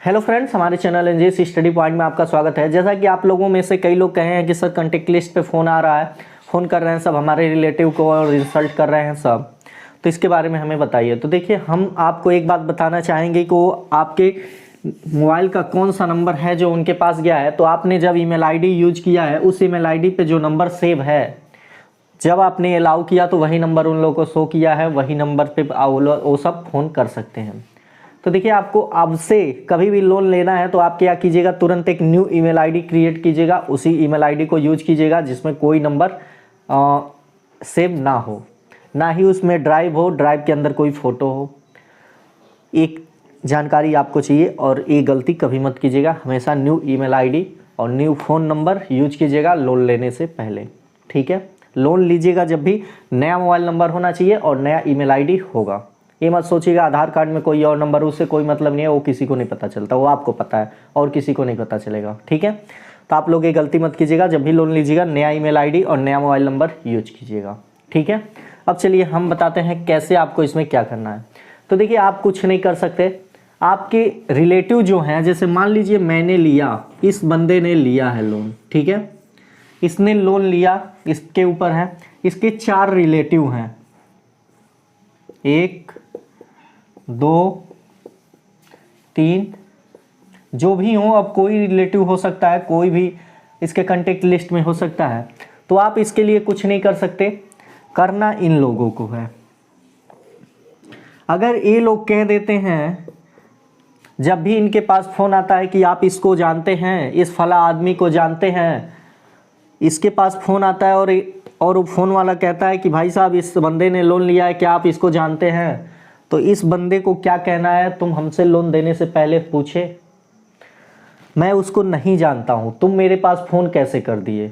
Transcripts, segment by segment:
Hello friends, हमारे channel एनजेस study point में आपका स्वागत है। जैसा कि आप लोगों में से कई लोग कहे हैं कि सर कॉन्टेक्ट लिस्ट पे फ़ोन आ रहा है, फ़ोन कर रहे हैं सब हमारे रिलेटिव को और इंसल्ट कर रहे हैं सब, तो इसके बारे में हमें बताइए। तो देखिए, हम आपको एक बात बताना चाहेंगे कि वो आपके मोबाइल का कौन सा नंबर है जो उनके पास गया है। तो आपने जब ईमेल आईडी यूज किया है, उस ईमेल आईडी पे जो नंबर सेव है, जब आपने अलाउ किया तो वही नंबर उन लोगों को शो किया है, वही नंबर पे वो सब फ़ोन कर सकते हैं। तो देखिए, आपको अब से कभी भी लोन लेना है तो आप क्या कीजिएगा, तुरंत एक न्यू ईमेल आईडी क्रिएट कीजिएगा, उसी ईमेल आईडी को यूज कीजिएगा जिसमें कोई नंबर सेव ना हो, ना ही उसमें ड्राइव हो, ड्राइव के अंदर कोई फ़ोटो हो। एक जानकारी आपको चाहिए और ये गलती कभी मत कीजिएगा। हमेशा न्यू ईमेल आईडी और न्यू फ़ोन नंबर यूज कीजिएगा लोन लेने से पहले, ठीक है। लोन लीजिएगा जब भी नया मोबाइल नंबर होना चाहिए और नया ईमेल आईडी होगा। ये मत सोचिएगा आधार कार्ड में कोई और नंबर, उससे कोई मतलब नहीं है, वो किसी को नहीं पता चलता, वो आपको पता है और किसी को नहीं पता चलेगा, ठीक है। तो आप लोग ये गलती मत कीजिएगा, जब भी लोन लीजिएगा नया ईमेल आईडी और नया मोबाइल नंबर यूज कीजिएगा, ठीक है। अब चलिए हम बताते हैं कैसे आपको इसमें क्या करना है। तो देखिए, आप कुछ नहीं कर सकते। आपके रिलेटिव जो हैं, जैसे मान लीजिए मैंने लिया, इस बंदे ने लिया है लोन, ठीक है, इसने लोन लिया, इसके ऊपर है, इसके 4 रिलेटिव हैं, 1 2 3, जो भी हो, अब कोई रिलेटिव हो सकता है, कोई भी इसके कांटेक्ट लिस्ट में हो सकता है। तो आप इसके लिए कुछ नहीं कर सकते, करना इन लोगों को है। अगर ये लोग कह देते हैं, जब भी इनके पास फ़ोन आता है कि आप इसको जानते हैं, इस फला आदमी को जानते हैं, इसके पास फ़ोन आता है और वो फ़ोन वाला कहता है कि भाई साहब इस बंदे ने लोन लिया है, क्या आप इसको जानते हैं? तो इस बंदे को क्या कहना है, तुम हमसे लोन देने से पहले पूछे, मैं उसको नहीं जानता हूँ, तुम मेरे पास फ़ोन कैसे कर दिए?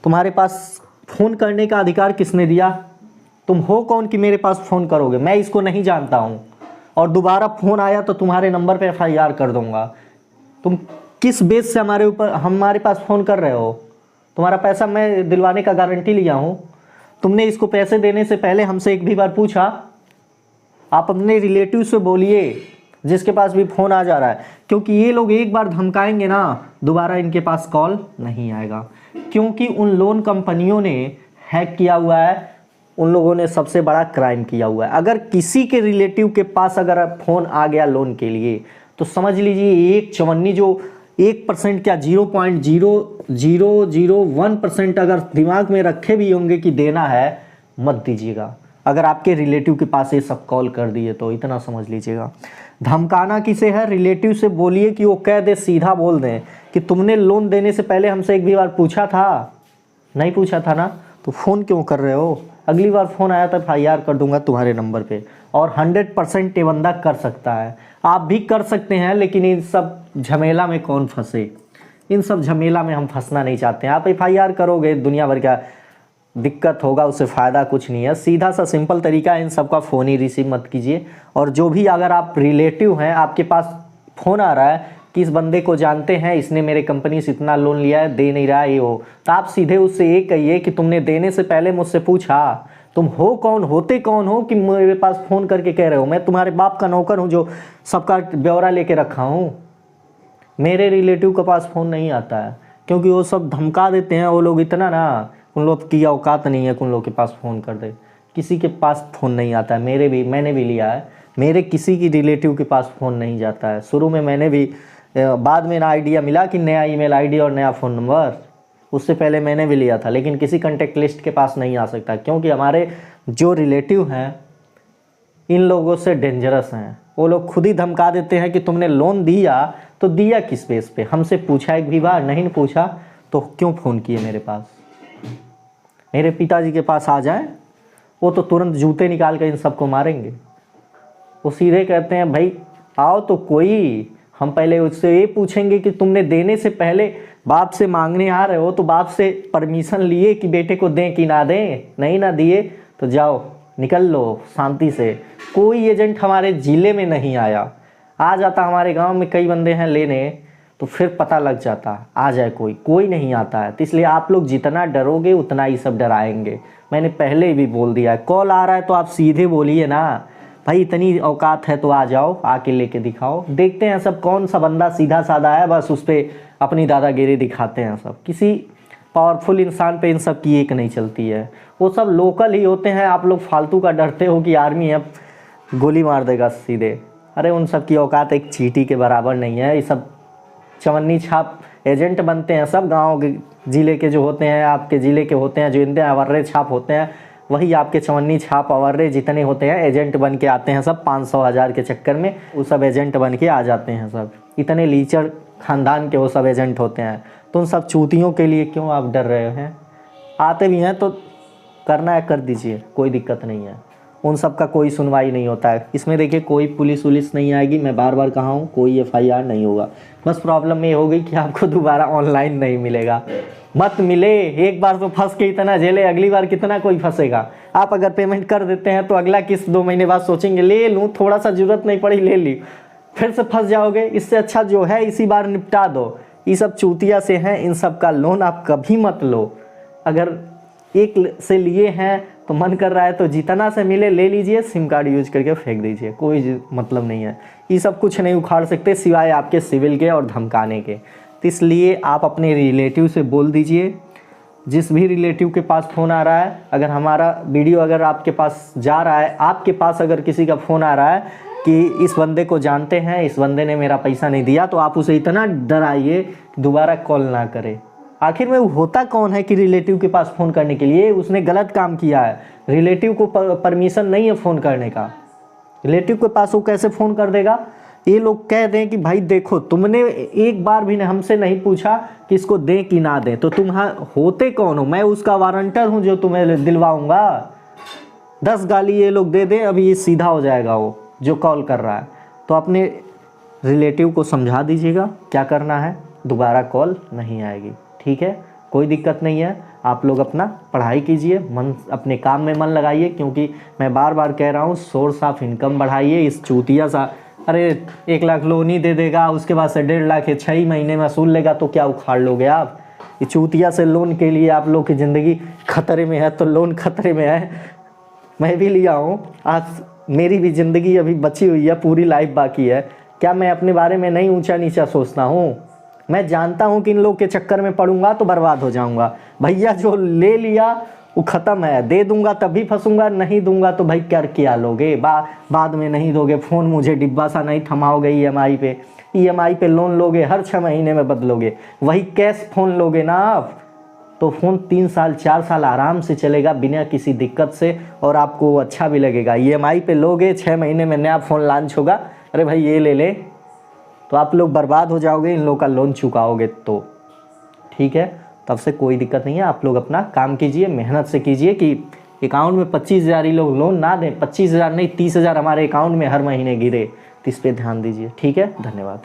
तुम्हारे पास फ़ोन करने का अधिकार किसने दिया? तुम हो कौन कि मेरे पास फ़ोन करोगे? मैं इसको नहीं जानता हूँ और दोबारा फ़ोन आया तो तुम्हारे नंबर पे FIR कर दूँगा। तुम किस बेस से हमारे पास फ़ोन कर रहे हो? तुम्हारा पैसा मैं दिलवाने का गारंटी लिया हूँ। तुमने इसको पैसे देने से पहले हमसे एक भी बार पूछा? आप अपने रिलेटिव से बोलिए जिसके पास भी फ़ोन आ जा रहा है, क्योंकि ये लोग एक बार धमकाएंगे ना, दोबारा इनके पास कॉल नहीं आएगा, क्योंकि उन लोन कंपनियों ने हैक किया हुआ है, उन लोगों ने सबसे बड़ा क्राइम किया हुआ है। अगर किसी के रिलेटिव के पास अगर फ़ोन आ गया लोन के लिए, तो समझ लीजिए एक चवन्नी, जो 1% क्या 0.0001% अगर दिमाग में रखे भी होंगे कि देना है, मत दीजिएगा। अगर आपके रिलेटिव के पास ये सब कॉल कर दिए तो इतना समझ लीजिएगा। धमकाना किसे है? रिलेटिव से बोलिए कि वो कह दे, सीधा बोल दें कि तुमने लोन देने से पहले हमसे एक भी बार पूछा था? नहीं पूछा था ना, तो फ़ोन क्यों कर रहे हो? अगली बार फ़ोन आया तो FIR कर दूंगा तुम्हारे नंबर पे। और 100% ये बंदा कर सकता है, आप भी कर सकते हैं, लेकिन इन सब झमेला में कौन फंसे? इन सब झमेला में हम फंसना नहीं चाहते हैं। आप FIR करोगे, दुनिया भर का दिक्कत होगा, उससे फ़ायदा कुछ नहीं है। सीधा सा सिंपल तरीका है, इन सब का फ़ोन ही रिसीव मत कीजिए। और जो भी अगर आप रिलेटिव हैं, आपके पास फ़ोन आ रहा है कि इस बंदे को जानते हैं, इसने मेरे कंपनी से इतना लोन लिया है, दे नहीं रहा है, ये हो, तो आप सीधे उससे ये कहिए कि तुमने देने से पहले मुझसे पूछा? तुम हो कौन, होते कौन हो कि मेरे पास फ़ोन करके कह रहे हो? मैं तुम्हारे बाप का नौकर हूँ जो सबका ब्यौरा लेके रखा हूँ? मेरे रिलेटिव के पास फ़ोन नहीं आता है, क्योंकि वो सब धमका देते हैं। वो लोग इतना ना, उन लोग की औकात नहीं है कि उन लोग के पास फ़ोन कर दे। किसी के पास फ़ोन नहीं आता है, मैंने भी लिया है, मेरे किसी की रिलेटिव के पास फ़ोन नहीं जाता है। शुरू में मैंने भी, बाद में ना आइडिया मिला कि नया ईमेल आईडी और नया फ़ोन नंबर, उससे पहले मैंने भी लिया था, लेकिन किसी कॉन्टेक्ट लिस्ट के पास नहीं आ सकता, क्योंकि हमारे जो रिलेटिव हैं इन लोगों से डेंजरस हैं। वो लोग खुद ही धमका देते हैं कि तुमने लोन दिया, तो दिया किस बेस पे? हमसे पूछा एक भी बार? नहीं पूछा तो क्यों फ़ोन किए मेरे पास? मेरे पिताजी के पास आ जाए, वो तो तुरंत जूते निकाल कर इन सबको मारेंगे। वो सीधे कहते हैं, भाई आओ तो कोई, हम पहले उससे ये पूछेंगे कि तुमने देने से पहले बाप से मांगने आ रहे हो तो बाप से परमिशन लिए कि बेटे को दें कि ना दें? नहीं ना दिए तो जाओ, निकल लो शांति से। कोई एजेंट हमारे ज़िले में नहीं आया, आ जाता हमारे गांव में कई बंदे हैं लेने, तो फिर पता लग जाता, आ जाए कोई नहीं आता है। तो इसलिए आप लोग जितना डरोगे उतना ही सब डराएंगे। मैंने पहले भी बोल दिया है, कॉल आ रहा है तो आप सीधे बोलिए ना, भाई इतनी औकात है तो आ जाओ, आके लेके दिखाओ। देखते हैं सब कौन सा बंदा सीधा साधा है, बस उस पर अपनी दादागिरी दिखाते हैं सब। किसी पावरफुल इंसान पे इन सब की एक नहीं चलती है, वो सब लोकल ही होते हैं। आप लोग फालतू का डरते हो कि आर्मी है गोली मार देगा सीधे, अरे उन सब की औकात एक चींटी के बराबर नहीं है। ये सब चवन्नी छाप एजेंट बनते हैं सब, गांव के ज़िले के जो होते हैं, आपके ज़िले के होते हैं, जो इनके अवर्रे छाप होते हैं, वही आपके चवन्नी छाप अवर्रे जितने होते हैं एजेंट बन के आते हैं सब। 500-1000 के चक्कर में वो सब एजेंट बन के आ जाते हैं सब। इतने लीचड़ ख़ानदान के वो सब एजेंट होते हैं। तो उन सब चूतियों के लिए क्यों आप डर रहे हैं? आते भी हैं तो करना है कर दीजिए, कोई दिक्कत नहीं है। उन सब का कोई सुनवाई नहीं होता है इसमें। देखिए कोई पुलिस वुलिस नहीं आएगी, मैं बार बार कहा हूँ, कोई FIR नहीं होगा। बस प्रॉब्लम ये होगी कि आपको दोबारा ऑनलाइन नहीं मिलेगा। मत मिले, एक बार तो फंस के इतना झेले, अगली बार कितना कोई फंसेगा। आप अगर पेमेंट कर देते हैं तो अगला किस्त 2 महीने बाद सोचेंगे ले लूँ, थोड़ा सा ज़रूरत नहीं पड़ी ले ली, फिर से फंस जाओगे। इससे अच्छा जो है इसी बार निपटा दो। ये सब चूतिया से हैं, इन सब का लोन आप कभी मत लो। अगर एक से लिए हैं तो मन कर रहा है तो जितना से मिले ले लीजिए, सिम कार्ड यूज करके फेंक दीजिए, कोई मतलब नहीं है। ये सब कुछ नहीं उखाड़ सकते सिवाय आपके सिविल के और धमकाने के। तो इसलिए आप अपने रिलेटिव से बोल दीजिए, जिस भी रिलेटिव के पास फ़ोन आ रहा है, अगर हमारा वीडियो अगर आपके पास जा रहा है, आपके पास अगर किसी का फ़ोन आ रहा है कि इस बंदे को जानते हैं, इस बंदे ने मेरा पैसा नहीं दिया, तो आप उसे इतना डराइए कि दोबारा कॉल ना करे। आखिर में वो होता कौन है कि रिलेटिव के पास फ़ोन करने के लिए? उसने गलत काम किया है, रिलेटिव को परमिशन नहीं है फ़ोन करने का। रिलेटिव के पास वो कैसे फ़ोन कर देगा? ये लोग कह दें कि भाई देखो तुमने एक बार भी हमसे नहीं पूछा कि इसको दें कि ना दें, तो तुम होते कौन हो? मैं उसका वारंटर हूँ जो तुम्हें दिलवाऊँगा। 10 गाली ये लोग दे दें, अभी ये सीधा हो जाएगा वो जो कॉल कर रहा है। तो अपने रिलेटिव को समझा दीजिएगा क्या करना है, दोबारा कॉल नहीं आएगी। ठीक है, कोई दिक्कत नहीं है। आप लोग अपना पढ़ाई कीजिए, मन अपने काम में मन लगाइए, क्योंकि मैं बार बार कह रहा हूँ सोर्स ऑफ इनकम बढ़ाइए। इस चूतिया सा अरे 1 लाख लोन ही दे देगा, उसके बाद से 1.5 लाख 6 महीने में वसूल लेगा, तो क्या उखाड़ लोगे आप? ये चूतिया से लोन के लिए आप लोग की ज़िंदगी खतरे में है, तो लोन खतरे में है। मैं भी लिया हूँ, आज मेरी भी ज़िंदगी अभी बची हुई है, पूरी लाइफ बाकी है। क्या मैं अपने बारे में नहीं ऊंचा नीचा सोचता हूँ? मैं जानता हूँ कि इन लोग के चक्कर में पड़ूंगा तो बर्बाद हो जाऊंगा। भैया जो ले लिया वो ख़त्म है, दे दूंगा तभी फंसूंगा, नहीं दूंगा तो भाई क्या लोगे? बाद में नहीं दोगे, फ़ोन मुझे डिब्बा सा नहीं थमाओगे। EMI पे लोन लोगे, हर 6 महीने में बदलोगे। वही कैश फ़ोन लोगे ना आप, तो फ़ोन 3 साल 4 साल आराम से चलेगा बिना किसी दिक्कत से, और आपको अच्छा भी लगेगा। EMI पे लोगे, 6 महीने में नया फ़ोन लॉन्च होगा, अरे भाई ये ले ले, तो आप लोग बर्बाद हो जाओगे इन लोग का लोन चुकाओगे तो। ठीक है, तब से कोई दिक्कत नहीं है। आप लोग अपना काम कीजिए, मेहनत से कीजिए कि अकाउंट में 25,000 ही लोग लोन ना दें, 25,000 नहीं 30,000 हमारे अकाउंट में हर महीने गिरे। तो इस पर ध्यान दीजिए। ठीक है, धन्यवाद।